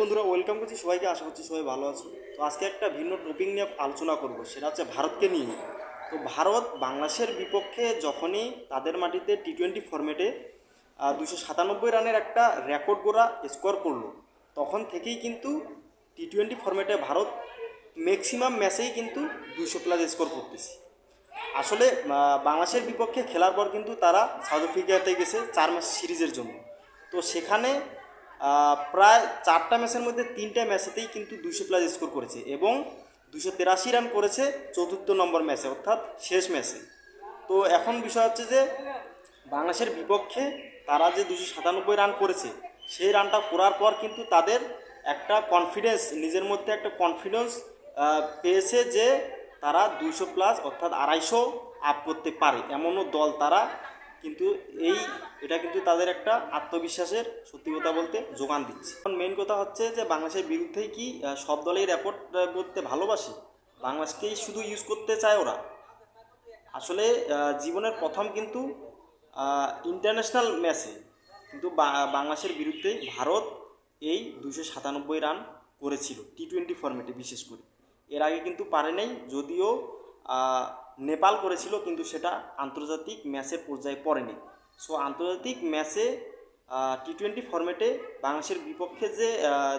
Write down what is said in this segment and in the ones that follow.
বন্ধুরা, ওয়েলকাম করছি সবাইকে। আশা করছি সবাই ভালো আছো। তো আজকে একটা ভিন্ন টপিক নিয়ে আলোচনা করব, সেটা হচ্ছে ভারতকে নিয়ে। তো ভারত বাংলাদেশের বিপক্ষে যখনই তাদের মাটিতে টি-20 ফরম্যাটে 297 রানের একটা রেকর্ড গড়া স্কোর করলো, তখন থেকেই কিন্তু টি-20 ফরম্যাটে ভারত ম্যাক্সিমাম ম্যাচেই কিন্তু 200+ স্কোর করতেছে। আসলে বাংলাদেশের বিপক্ষে খেলার পর কিন্তু তারা সাউথ আফ্রিকাতে গেছে 4 ম্যাচ সিরিজের জন্য। তো সেখানে প্রায় 4টা ম্যাচের মধ্যে 3টে ম্যাচেতেই কিন্তু 200+ স্কোর করেছে এবং 283 রান করেছে 4র্থ নম্বর ম্যাচে, অর্থাৎ শেষ ম্যাচে। তো এখন বিষয় হচ্ছে যে বাংলাদেশের বিপক্ষে তারা যে 297 রান করেছে, সেই রানটা করার পর কিন্তু তাদের একটা কনফিডেন্স, নিজের মধ্যে একটা কনফিডেন্স পেয়েছে যে তারা 200+ অর্থাৎ 250 আপ করতে পারে, এমনও দল তারা। কিন্তু এটা কিন্তু তাদের একটা আত্মবিশ্বাসের, সত্যি কথা বলতে, যোগান দিচ্ছে। এখন মেন কথা হচ্ছে যে বাংলাদেশের বিরুদ্ধেই কি সব দলেই রেকর্ড করতে ভালোবাসে, বাংলাদেশকেই শুধু ইউজ করতে চায় ওরা? আসলে জীবনের প্রথম কিন্তু ইন্টারন্যাশনাল ম্যাচে কিন্তু বাংলাদেশের বিরুদ্ধে ভারত এই 297 রান করেছিল টি-20 ফরম্যাটে বিশেষ করে। এর আগে কিন্তু পারে নাই, যদিও নেপাল করেছিল, কিন্তু সেটা আন্তর্জাতিক ম্যাচের পর্যায়ে পড়েনি। সো আন্তর্জাতিক ম্যাচে টি-20 ফরম্যাটে বাংলাদেশের বিপক্ষে যে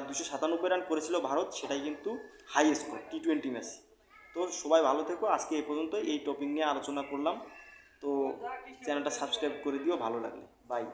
297 রান করেছিল ভারত, সেটাই কিন্তু হাই স্কোর টি-20 ম্যাচে। তো সবাই ভালো থেকো। আজকে এই পর্যন্ত এই টপিক নিয়ে আলোচনা করলাম। তো চ্যানেলটা সাবস্ক্রাইব করে দিও ভালো লাগলে। বাই।